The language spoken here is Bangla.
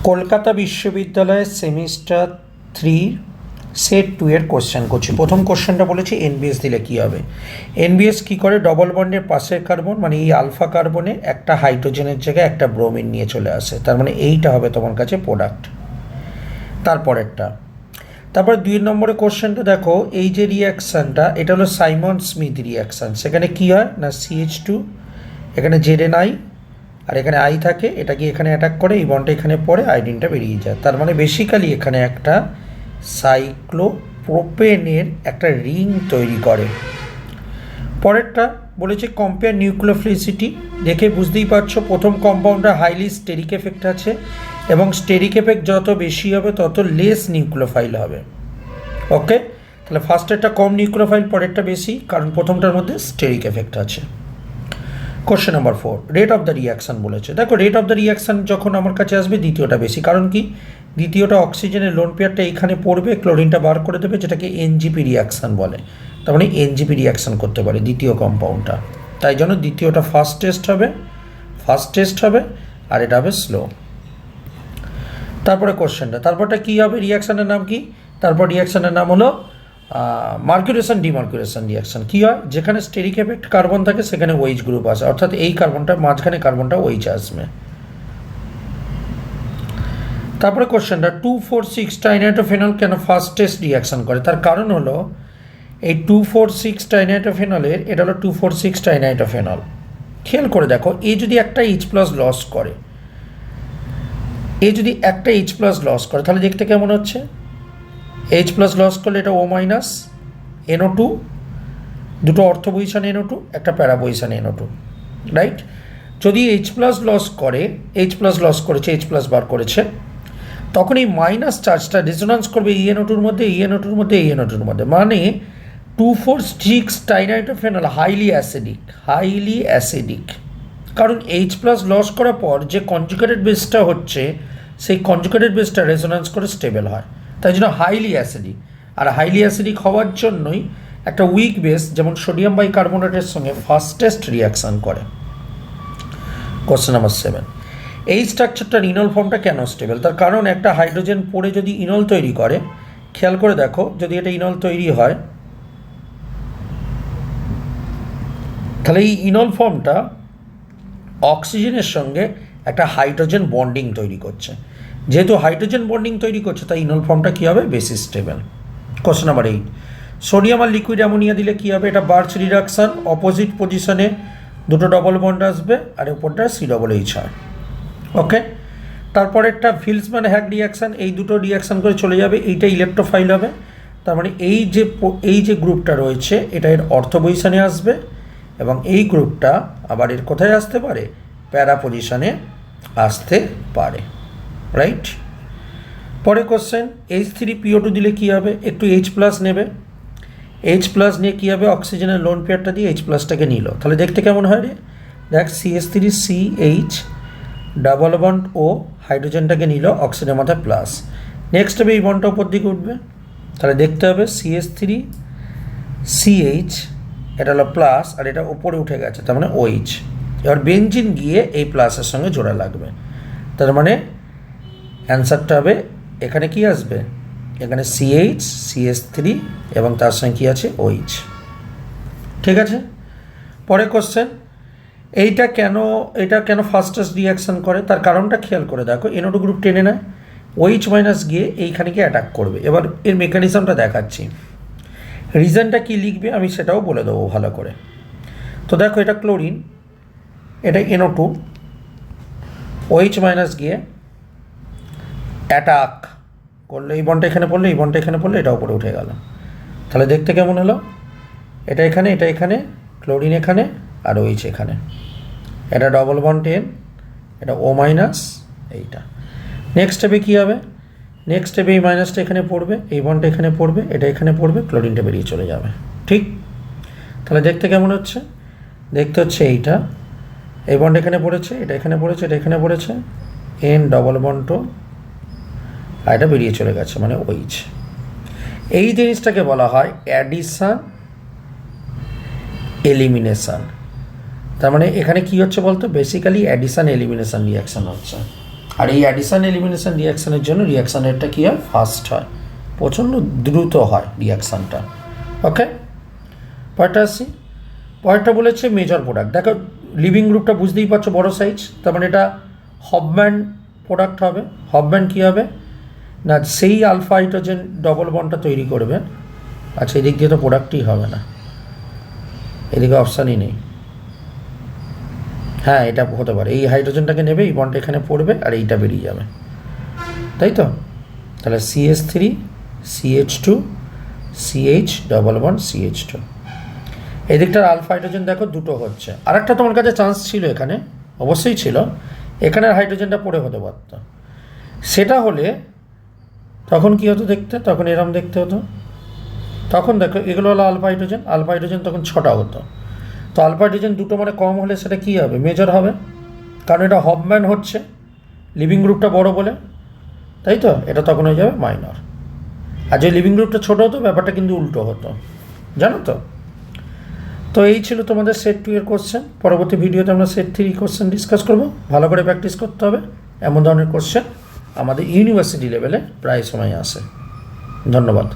কলকাতা বিশ্ববিদ্যালয়ের সেমিস্টার 3 সেট 2 এর কোশ্চেন করছি। প্রথম কোশ্চেনটা বলেছি এনবিএস দিলে কী হবে। এনবিএস কী করে, ডবল বন্ডের পাশের কার্বন মানে এই আলফা কার্বনে একটা হাইড্রোজেনের জায়গায় একটা ব্রোমিন নিয়ে চলে আসে, তার মানে এইটা হবে তোমার কাছে প্রোডাক্ট। তারপরেরটা, তারপরে 2 নম্বরের কোশ্চেনটা দেখো, এই যে রিয়াকশানটা এটা হলো সাইমন স্মিথ রিয়াকশান। সেখানে কী হয় না CH2 এখানে ZNI আর এখানে আই থাকে, এটা কি এখানে অ্যাটাক করে, এই বন্ডটা এখানে পড়ে আয়োডিনটা বেরিয়ে যায়। তার মানে বেসিক্যালি এখানে একটা সাইক্লোপ্রোপেনের একটা রিং তৈরি করে। পরেরটা বলেছে কম্পেয়ার নিউক্লিওফিলিসিটি। দেখে বুঝতেই পারছো প্রথম কম্পাউন্ডটা হাইলি স্টেরিক এফেক্ট আছে এবং স্টেরিক এফেক্ট যত বেশি হবে তত লেস নিউক্লিওফাইল হবে। ওকে, তাহলে ফার্স্টেরটা কম নিউক্লিওফাইল, পরেরটা বেশি, কারণ প্রথমটার মধ্যে স্টেরিক এফেক্ট আছে। Question number 4, rate of the reaction বলেছে। দেখো রেট অফ দ্য রিয়াকশান যখন আমার কাছে আসবে দ্বিতীয়টা বেশি, কারণ কি দ্বিতীয়টা অক্সিজেনের লোন পেয়ারটা এইখানে পড়বে, ক্লোরিনটা বার করে দেবে, যেটাকে এনজিপি রিয়াকশান বলে। তার মানে এনজিপি রিয়াকশান করতে পারে দ্বিতীয় কম্পাউন্ডটা, তাই জন্য দ্বিতীয়টা ফার্স্ট টেস্ট হবে আর এটা হবে স্লো। তারপরে কোশ্চেনটা, তারপরটা কী হবে, রিয়াকশানের নাম কি, তারপর রিয়াকশানের নাম হলো মার্কুরেশন ডিমার্কুরেশন রিয়াকশান। কী হয়, যেখানে স্টেরিক এফেক্ট কার্বন থাকে সেখানে ওইচ গ্রুপ আসে, অর্থাৎ এই কার্বনটা মাঝখানে কার্বনটা ওইচ আসবে। তারপরে কোশ্চেনটা 2,4,6 টাইনাইট্রোফেনল কেন ফার্স্ট টেস্ট রিয়াকশান করে, তার কারণ হলো এই 2,4,6 টাইনাইট্রোফেনলের, এটা হলো 2,4,6 টাইনাইট্রোফেনল। খেয়াল করে দেখো, এ যদি একটা H+ লস করে, তাহলে দেখতে কেমন হচ্ছে, H+ লস করলে এটা O- NO2, দুটো অর্থ পজিশন NO2, একটা প্যারা পজিশন NO2, রাইট। যদি H+ লস করে, H+ বার করেছে, তখন এই মাইনাস চার্জটা রেজোন্যান্স করবে ENO2-র মধ্যে, মানে 2,4,6 টাইনাইট্রোফেনল হাইলি অ্যাসিডিক, কারণ H+ লস করার পর যে কনজুগেটেড বেসটা হচ্ছে সেই কনজুগেটেড বেসটা রেজোন্যান্স করে স্টেবল হয়, তাই জন্য highly acidic. Are highly acidic হওয়ার জন্যই একটা উইক বেস যেমন সোডিয়াম বাইকার্বনেটের সঙ্গে ফার্স্টেস্ট রিয়াকশান করে। কোশ্চেন নাম্বার 7, এই স্ট্রাকচারটার ইনল ফর্মটা কেন স্টেবল, তার কারণ একটা হাইড্রোজেন পড়ে যদি ইনল তৈরি করে, খেয়াল করে দেখো, যদি এটা ইনল তৈরি হয় তাহলে এই ইনল ফর্মটা অক্সিজেনের সঙ্গে একটা হাইড্রোজেন বন্ডিং তৈরি করছে, যেহেতু হাইড্রোজেন বন্ডিং তৈরি করছে তাই ইনল ফর্মটা কী হবে, বেশি স্টেবল। কোশ্চেন নাম্বার 8, সোডিয়াম আর লিকুইড অ্যামোনিয়া দিলে কী হবে, এটা বার্চ রিডাকশান, অপোজিট পজিশনে দুটো ডবল বন্ড আসবে আর উপরটা COOH হয়। ওকে, তারপরেরটা ভিলসম্যান হ্যাগ রিয়াকশান, এই দুটো রিয়াকশান করে চলে যাবে, এইটা ইলেকট্রোফাইল হবে, তার মানে এই যে গ্রুপটা রয়েছে এটা এর অর্থ পজিশনে আসবে এবং এই গ্রুপটা আবার এর কোথায় আসতে পারে, প্যারা পজিশনে আসতে পারে, রাইট। পরে কোশ্চেন, H3PO2 দিলে কী হবে, একটু H+ নেবে, H+ নিয়ে কী হবে, অক্সিজেনের লোন পেয়ারটা দিয়ে H+টাকে নিল, তাহলে দেখতে কেমন হয় রে, দেখ CH3CH ডাবল বন্ড ও হাইড্রোজেনটাকে নিল, অক্সিজেনের মাথায় প্লাস, নেক্সট হবে এই বন্ডটা উপর দিকে উঠবে, তাহলে দেখতে হবে CH3CH এটা হলো প্লাস আর এটা উপরে উঠে গেছে, তার মানে OH, এবার বেঞ্জিন গিয়ে এই প্লাসের সঙ্গে জোড়া লাগবে, তার মানে অ্যান্সারটা হবে এখানে কি আসবে, এখানে CH3 এবং তার সঙ্গে কী আছে OH, ঠিক আছে। পরে কোশ্চেন, এটা কেন ফাস্টেস্ট রিয়াকশান করে, তার কারণটা খেয়াল করে দেখো, NO2 গ্রুপ টেনে নেয়, OH- গিয়ে এইখানে গিয়ে অ্যাটাক করবে। এবার এর মেকানিজমটা দেখাচ্ছি, রিজনটা কি লিখবে আমি সেটাও বলে দেবো ভালো করে। তো দেখো, এটা ক্লোরিন, এটা NO2, OH- গিয়ে অ্যাটাক করলে, এই বন্ডটা এখানে পড়লে, এটা উপরে উঠে গেল, তাহলে দেখতে কেমন হলো, এটা এখানে ক্লোরিন এখানে আর OH এখানে, এটা ডবল বন্ড 10, এটা O-, এইটা। নেক্সট স্টেপে কী হবে, নেক্সট স্টেপে এই মাইনাসটা এখানে পড়বে, এই বন্ডটা এখানে পড়বে, এটা এখানে পড়বে, ক্লোরিনটা বেরিয়ে চলে যাবে, ঠিক। তাহলে দেখতে কেমন হচ্ছে, দেখতে হচ্ছে এইটা, এই বন্ড এখানে পড়েছে, এটা এখানে পড়েছে, N ডবল বন্ড আর এটা বেরিয়ে চলে গেছে, মানে OH। এই জিনিসটাকে বলা হয় অ্যাডিশন এলিমিনেশন, তার মানে এখানে কি হচ্ছে বলতো, বেসিক্যালি অ্যাডিশন এলিমিনেশন রিয়াকশান হচ্ছে। আর এই অ্যাডিশন এলিমিনেশন রিয়াকশানের জন্য রিয়াকশান রেটটা কী হয়, ফাস্ট হয়, প্রচণ্ড দ্রুত হয় রিয়াকশানটা। ওকে, পরেরটা আসছি। পরেরটা বলেছে মেজর প্রোডাক্ট। দেখো লিভিং গ্রুপটা বুঝতেই পারছো বড় সাইজ, তার মানে এটা হফম্যান প্রোডাক্ট হবে। হফম্যান কী হবে না, সেই আলফা হাইড্রোজেন ডবল বন্ডটা তৈরি করবে। আচ্ছা, এদিক দিয়ে তো প্রোডাক্টই হবে না, এদিকে অপশানই নেই। হ্যাঁ, এটা হতে পারে, এই হাইড্রোজেনটাকে নেবে, এই বন্ডটা এখানে পড়বে আর এইটা বেরিয়ে যাবে, তাই তো? তাহলে CH3 CH2 CH double bond CH2। এই দিকটার আলফা হাইড্রোজেন দেখো দুটো হচ্ছে। আর একটা তোমার কাছে চান্স ছিল এখানে, অবশ্যই ছিল, এখানের হাইড্রোজেনটা পড়ে হতে পারত। সেটা হলে তখন কী হতো দেখতে, তখন এরম দেখতে হতো। তখন দেখো এগুলো হলো আলফা হাইড্রোজেন, আলফা হাইড্রোজেন তখন 6টা হতো। তো আলফা হাইড্রোজেন দুটো মানে কম হলে সেটা কী হবে, মেজর হবে, কারণ এটা হফম্যান হচ্ছে, লিভিং গ্রুপটা বড় বলে, তাই তো? এটা তখন হয়ে যাবে মাইনর। আর যে লিভিং গ্রুপটা ছোটো হতো ব্যাপারটা কিন্তু উল্টো হতো, জানো তো? তো এই ছিল তোমাদের সেট 2 এর কোশ্চেন। পরবর্তী ভিডিওতে আমরা সেট 3 কোশ্চেন ডিসকাস করব। ভালো করে প্র্যাকটিস করতে হবে, এমন ধরনের কোশ্চেন আমাদের ইউনিভার্সিটি লেভেলে প্রায় সময় আসে। ধন্যবাদ।